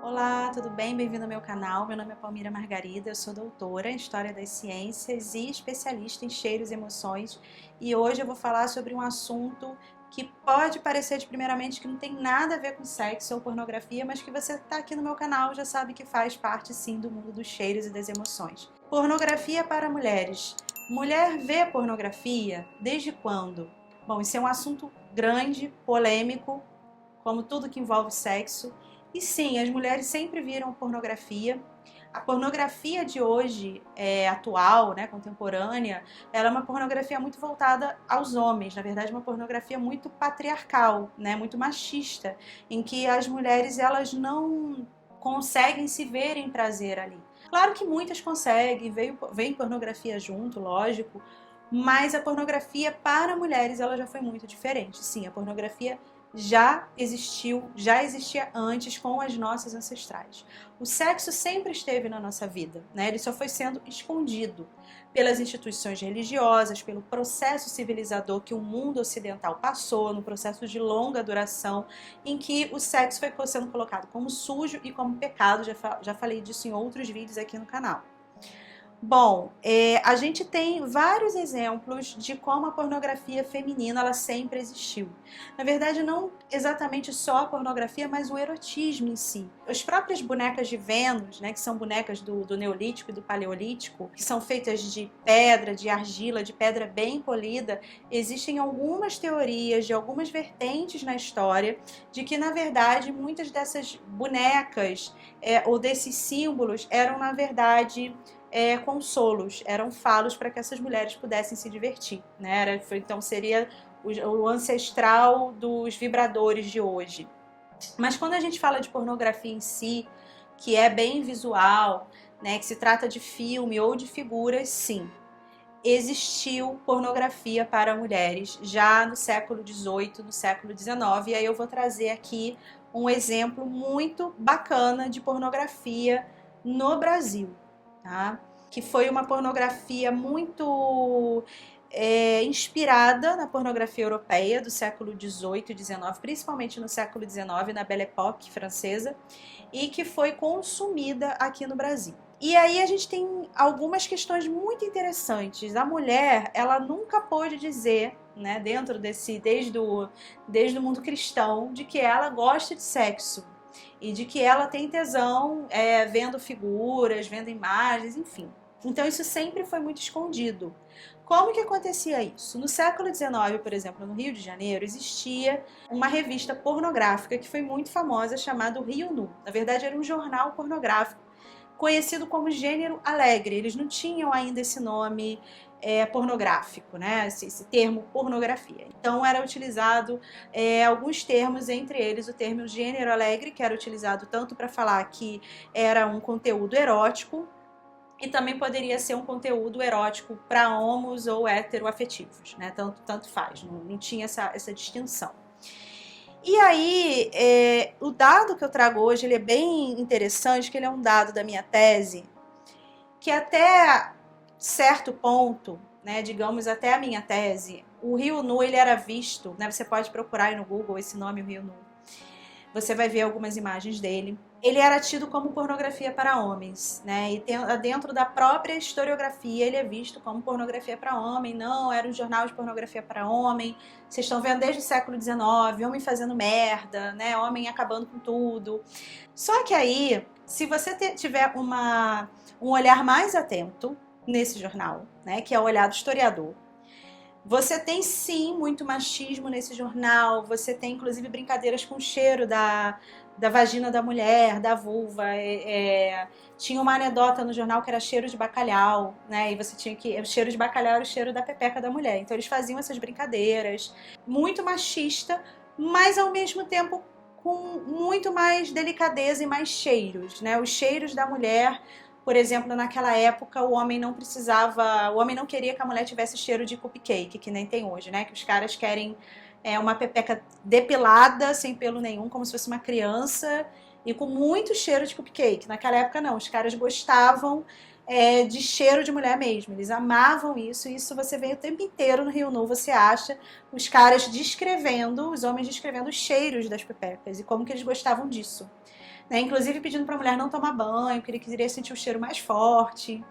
Olá, tudo bem? Bem-vindo ao meu canal. Meu nome é Palmira Margarida, eu sou doutora em História das Ciências e especialista em cheiros e emoções. E hoje eu vou falar sobre um assunto que pode parecer de primeiramente que não tem nada a ver com sexo ou pornografia, mas que você está aqui no meu canal já sabe que faz parte sim do mundo dos cheiros e das emoções. Pornografia para mulheres. Mulher vê pornografia desde quando? Bom, isso é um assunto grande, polêmico, como tudo que envolve sexo. E sim, as mulheres sempre viram pornografia. A pornografia de hoje, atual, né, contemporânea, ela é uma pornografia muito voltada aos homens, na verdade uma pornografia muito patriarcal, né, muito machista, em que as mulheres elas não conseguem se ver em prazer ali. Claro que muitas conseguem, vem pornografia junto, lógico, mas a pornografia para mulheres ela já foi muito diferente. Sim, a pornografia já existiu, já existia antes com as nossas ancestrais. O sexo sempre esteve na nossa vida, né? Ele só foi sendo escondido pelas instituições religiosas, pelo processo civilizador que o mundo ocidental passou, no processo de longa duração, em que o sexo foi sendo colocado como sujo e como pecado. Já falei disso em outros vídeos aqui no canal. Bom, a gente tem vários exemplos de como a pornografia feminina ela sempre existiu. Na verdade, não exatamente só a pornografia, mas o erotismo em si. As próprias bonecas de Vênus, né, que são bonecas do Neolítico e do Paleolítico, que são feitas de pedra, de argila, de pedra bem polida, existem algumas teorias de algumas vertentes na história de que, na verdade, muitas dessas bonecas ou desses símbolos eram, na verdade, consolos, eram falos para que essas mulheres pudessem se divertir, né? Então seria o ancestral dos vibradores de hoje. Mas quando a gente fala de pornografia em si, que é bem visual, né, que se trata de filme ou de figuras, sim, existiu pornografia para mulheres já no século XVIII, no século XIX, e aí eu vou trazer aqui um exemplo muito bacana de pornografia no Brasil, tá? Que foi uma pornografia muito inspirada na pornografia europeia do século XVIII e XIX, principalmente no século XIX, na Belle Époque francesa, e que foi consumida aqui no Brasil. E aí a gente tem algumas questões muito interessantes. A mulher, ela nunca pôde dizer, né, dentro desde o mundo cristão, de que ela gosta de sexo e de que ela tem tesão vendo figuras, vendo imagens, enfim. Então isso sempre foi muito escondido. Como que acontecia isso? No século XIX, por exemplo, no Rio de Janeiro, existia uma revista pornográfica que foi muito famosa, chamada Rio Nu. Na verdade, era um jornal pornográfico conhecido como Gênero Alegre. Eles não tinham ainda esse nome pornográfico, né? Esse termo pornografia. Então era utilizado alguns termos, entre eles o termo Gênero Alegre, que era utilizado tanto para falar que era um conteúdo erótico, e também poderia ser um conteúdo erótico para homos ou heteroafetivos, né? Tanto faz, não tinha essa distinção. E aí, o dado que eu trago hoje, ele é bem interessante, que ele é um dado da minha tese, que até certo ponto, né, digamos até a minha tese, o Rio Nu ele era visto, né, você pode procurar aí no Google esse nome, o Rio Nu, você vai ver algumas imagens dele. Ele era tido como pornografia para homens, né? E dentro da própria historiografia ele é visto como pornografia para homem. Não, era um jornal de pornografia para homem. Vocês estão vendo desde o século XIX, homem fazendo merda, né? Homem acabando com tudo. Só que aí, se você tiver um olhar mais atento nesse jornal, né? Que é o olhar do historiador, você tem sim muito machismo nesse jornal, você tem inclusive brincadeiras com o cheiro da vagina da mulher, da vulva. Tinha uma anedota no jornal que era cheiro de bacalhau, né? E você tinha que. O cheiro de bacalhau era o cheiro da pepeca da mulher. Então eles faziam essas brincadeiras, muito machista, mas ao mesmo tempo com muito mais delicadeza e mais cheiros, né? Os cheiros da mulher. Por exemplo, naquela época o homem não queria que a mulher tivesse cheiro de cupcake, que nem tem hoje, né? Que os caras querem uma pepeca depilada, sem pelo nenhum, como se fosse uma criança, e com muito cheiro de cupcake. Naquela época não, os caras gostavam de cheiro de mulher mesmo, eles amavam isso, e isso você vê o tempo inteiro no Rio Nu, você acha os caras descrevendo, os homens descrevendo os cheiros das pepecas, e como que eles gostavam disso. né? Inclusive pedindo para a mulher não tomar banho, porque ele queria sentir o cheiro mais forte.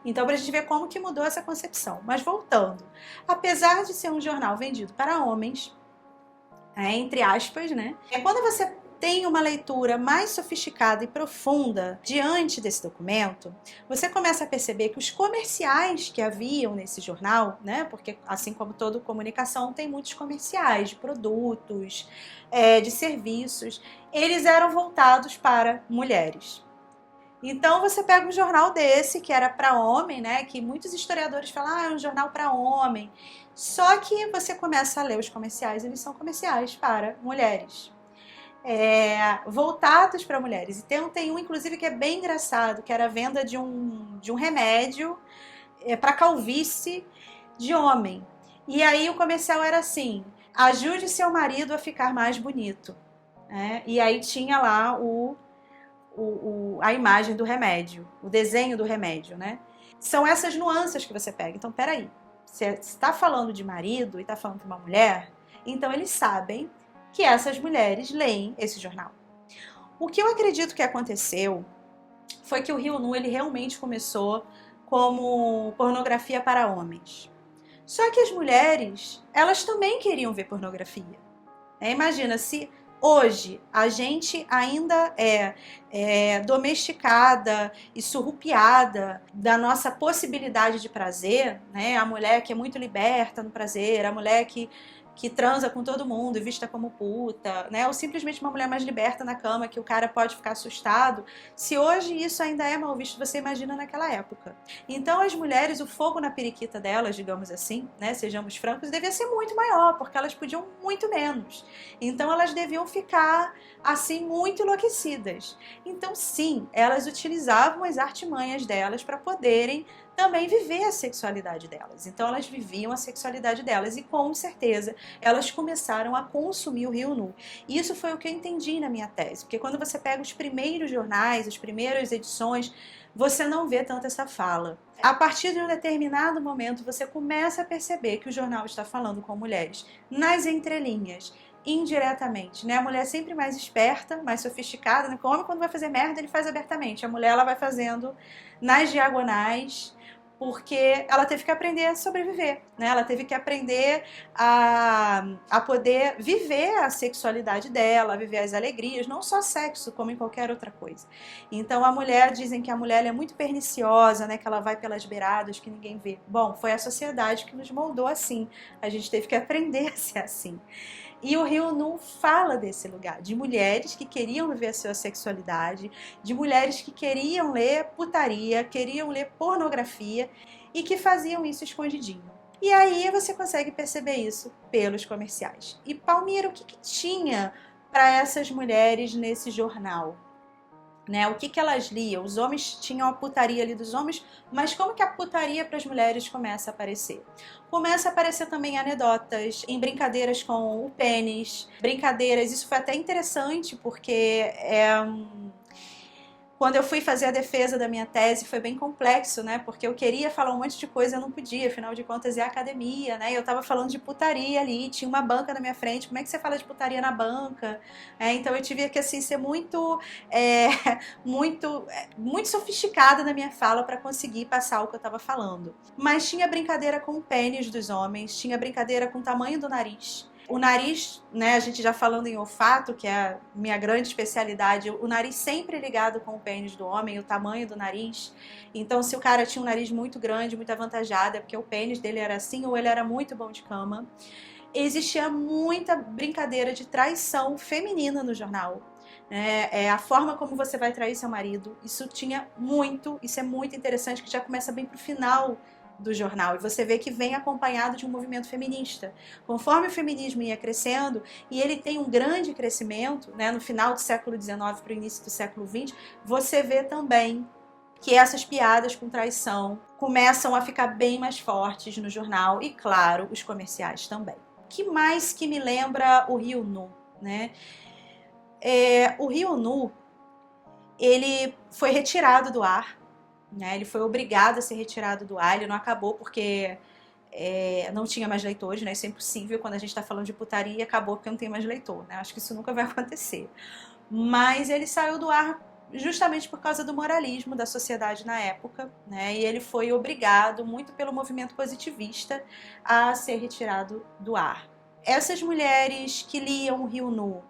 Então, para a gente ver como que mudou essa concepção. Mas voltando, apesar de ser um jornal vendido para homens, entre aspas, né? Quando você tem uma leitura mais sofisticada e profunda diante desse documento, você começa a perceber que os comerciais que haviam nesse jornal, né? Porque assim como toda comunicação tem muitos comerciais de produtos, de serviços, eles eram voltados para mulheres. Então você pega um jornal desse, que era para homem, né? Que muitos historiadores falam, é um jornal para homem. Só que você começa a ler os comerciais, eles são comerciais para mulheres. Voltados para mulheres. E tem um, inclusive, que é bem engraçado, que era a venda de um remédio para calvície de homem. E aí o comercial era assim, ajude seu marido a ficar mais bonito. E aí tinha lá a imagem do remédio, o desenho do remédio, né? São essas nuances que você pega. Então, peraí, você está falando de marido e está falando de uma mulher, então eles sabem que essas mulheres leem esse jornal. O que eu acredito que aconteceu foi que o Rio Nu ele realmente começou como pornografia para homens. Só que as mulheres, elas também queriam ver pornografia. Imagina, se hoje a gente ainda é domesticada e surrupiada da nossa possibilidade de prazer, né? A mulher que é muito liberta no prazer, a mulher que transa com todo mundo e vista como puta, né? Ou simplesmente uma mulher mais liberta na cama, que o cara pode ficar assustado. Se hoje isso ainda é mal visto, você imagina naquela época. Então as mulheres, o fogo na periquita delas, digamos assim, né? Sejamos francos, devia ser muito maior, porque elas podiam muito menos. Então elas deviam ficar, assim, muito enlouquecidas. Então sim, elas utilizavam as artimanhas delas para poderem também viver a sexualidade delas. Então elas viviam a sexualidade delas e com certeza elas começaram a consumir o Rio Nu. E isso foi o que eu entendi na minha tese, porque quando você pega os primeiros jornais, as primeiras edições, você não vê tanto essa fala. A partir de um determinado momento, você começa a perceber que o jornal está falando com mulheres nas entrelinhas, indiretamente, né? A mulher é sempre mais esperta, mais sofisticada, né? O homem, quando vai fazer merda, ele faz abertamente. A mulher, ela vai fazendo nas diagonais, porque ela teve que aprender a sobreviver, né? Ela teve que aprender a poder viver a sexualidade dela, a viver as alegrias, não só sexo, como em qualquer outra coisa. Então a mulher, dizem que a mulher ela é muito perniciosa, né? Que ela vai pelas beiradas, que ninguém vê. Bom, foi a sociedade que nos moldou assim. A gente teve que aprender a ser assim. E o Rio Nu fala desse lugar, de mulheres que queriam viver a sua sexualidade, de mulheres que queriam ler putaria, queriam ler pornografia e que faziam isso escondidinho. E aí você consegue perceber isso pelos comerciais. E Palmira, o que tinha para essas mulheres nesse jornal? Né? O que elas liam? Os homens tinham a putaria ali dos homens, mas como que a putaria para as mulheres começa a aparecer? Começa a aparecer também anedotas, em brincadeiras com o pênis, brincadeiras, isso foi até interessante, porque quando eu fui fazer a defesa da minha tese foi bem complexo, né? Porque eu queria falar um monte de coisa e eu não podia, afinal de contas é academia, né? E eu tava falando de putaria ali, tinha uma banca na minha frente, como é que você fala de putaria na banca? Então eu tive que, assim, ser muito sofisticada na minha fala para conseguir passar o que eu tava falando. Mas tinha brincadeira com o pênis dos homens, tinha brincadeira com o tamanho do nariz. O nariz, né, a gente já falando em olfato, que é a minha grande especialidade, o nariz sempre ligado com o pênis do homem, o tamanho do nariz. Então, se o cara tinha um nariz muito grande, muito avantajado, é porque o pênis dele era assim ou ele era muito bom de cama. Existia muita brincadeira de traição feminina no jornal. A forma como você vai trair seu marido, isso é muito interessante, que já começa bem pro final do jornal, e você vê que vem acompanhado de um movimento feminista. Conforme o feminismo ia crescendo, e ele tem um grande crescimento, né, no final do século XIX para o início do século XX, você vê também que essas piadas com traição começam a ficar bem mais fortes no jornal, e claro, os comerciais também. O que mais que me lembra o Rio Nu, né? O Rio Nu, ele foi retirado do ar, né? Ele foi obrigado a ser retirado do ar, ele não acabou porque Não tinha mais leitores, né? Isso é impossível quando a gente está falando de putaria, acabou porque não tem mais leitor, né? Acho que isso nunca vai acontecer. Mas ele saiu do ar justamente por causa do moralismo da sociedade na época, né? E ele foi obrigado, muito pelo movimento positivista, a ser retirado do ar. Essas mulheres que liam o Rio Nu,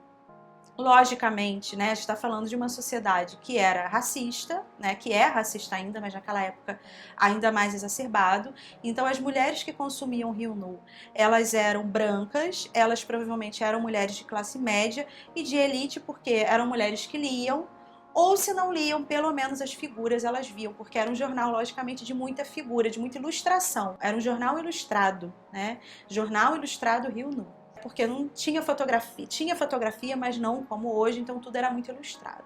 logicamente, né, a gente está falando de uma sociedade que era racista, né, que é racista ainda, mas naquela época ainda mais exacerbado. Então as mulheres que consumiam Rio Nu, elas eram brancas, elas provavelmente eram mulheres de classe média e de elite, porque eram mulheres que liam, ou se não liam, pelo menos as figuras elas viam, porque era um jornal, logicamente, de muita figura, de muita ilustração. Era um jornal ilustrado, né? Jornal Ilustrado Rio Nu. Porque não tinha fotografia, mas não como hoje, então tudo era muito ilustrado.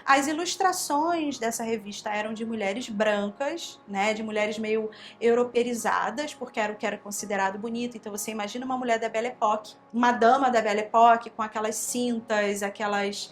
As ilustrações dessa revista eram de mulheres brancas, né, de mulheres meio europeizadas, porque era o que era considerado bonito. Então você imagina uma mulher da Belle Époque, uma dama da Belle Époque com aquelas cintas, aquelas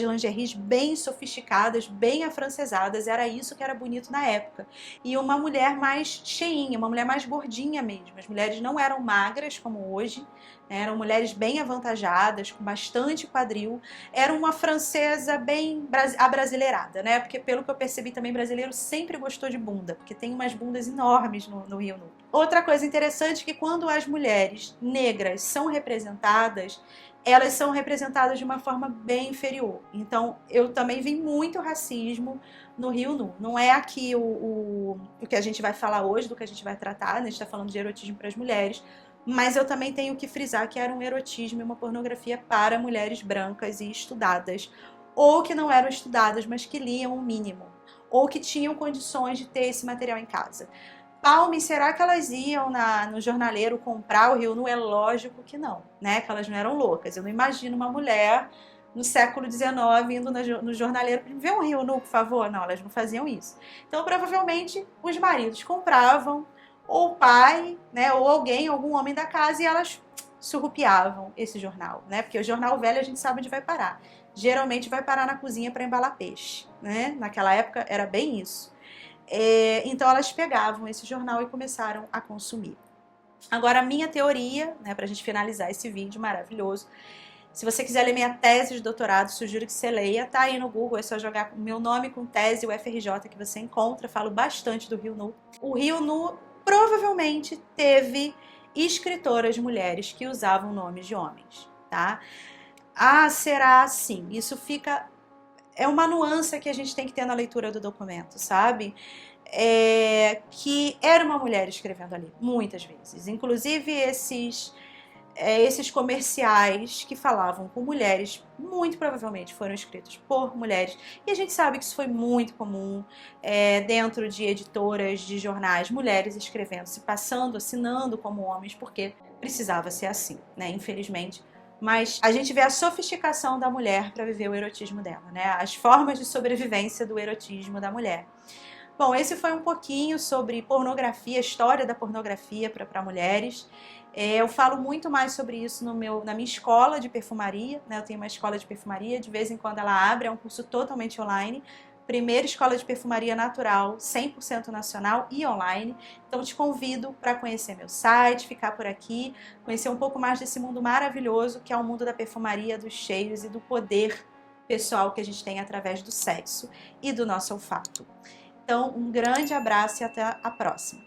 lingeries bem sofisticadas, bem afrancesadas, era isso que era bonito na época. E uma mulher mais cheinha, uma mulher mais gordinha mesmo. As mulheres não eram magras como hoje, eram mulheres bem avantajadas, com bastante quadril. Era uma francesa bem abrasileirada, né? Porque pelo que eu percebi também, brasileiro sempre gostou de bunda, porque tem umas bundas enormes no Rio Nu. Outra coisa interessante é que quando as mulheres negras são representadas, elas são representadas de uma forma bem inferior. Então, eu também vi muito racismo no Rio Nu. Não é aqui o que a gente vai falar hoje, do que a gente vai tratar, né? A gente está falando de erotismo para as mulheres, mas eu também tenho que frisar que era um erotismo e uma pornografia para mulheres brancas e estudadas, ou que não eram estudadas, mas que liam o mínimo, ou que tinham condições de ter esse material em casa. Palme, será que elas iam no jornaleiro comprar o Rio Nu? É lógico que não, né? Que elas não eram loucas. Eu não imagino uma mulher no século XIX indo no jornaleiro, vê um Rio Nu, por favor. Não, elas não faziam isso. Então, provavelmente, os maridos compravam, ou o pai, né, ou alguém, algum homem da casa, e elas surrupiavam esse jornal, né? Porque o jornal velho a gente sabe onde vai parar. Geralmente vai parar na cozinha para embalar peixe, né? Naquela época era bem isso. Então elas pegavam esse jornal e começaram a consumir. Agora a minha teoria, né, para a gente finalizar esse vídeo maravilhoso, se você quiser ler minha tese de doutorado, sugiro que você leia, tá aí no Google, é só jogar meu nome com tese, o FRJ, que você encontra, falo bastante do Rio Nu. O Rio Nu provavelmente teve escritoras mulheres que usavam nomes de homens, tá? Ah, será assim? Isso fica... É uma nuance que a gente tem que ter na leitura do documento, sabe? Que era uma mulher escrevendo ali, muitas vezes. Inclusive esses comerciais que falavam com mulheres, muito provavelmente foram escritos por mulheres, e a gente sabe que isso foi muito comum dentro de editoras, de jornais, mulheres escrevendo, se passando, assinando como homens, porque precisava ser assim, né? Infelizmente. Mas a gente vê a sofisticação da mulher para viver o erotismo dela, né? As formas de sobrevivência do erotismo da mulher. Bom, esse foi um pouquinho sobre pornografia, história da pornografia para mulheres. Eu falo muito mais sobre isso na minha escola de perfumaria, né? Eu tenho uma escola de perfumaria, de vez em quando ela abre, é um curso totalmente online. Primeira escola de perfumaria natural, 100% nacional e online. Então te convido para conhecer meu site, ficar por aqui, conhecer um pouco mais desse mundo maravilhoso que é o mundo da perfumaria, dos cheiros e do poder pessoal que a gente tem através do sexo e do nosso olfato. Então, um grande abraço e até a próxima!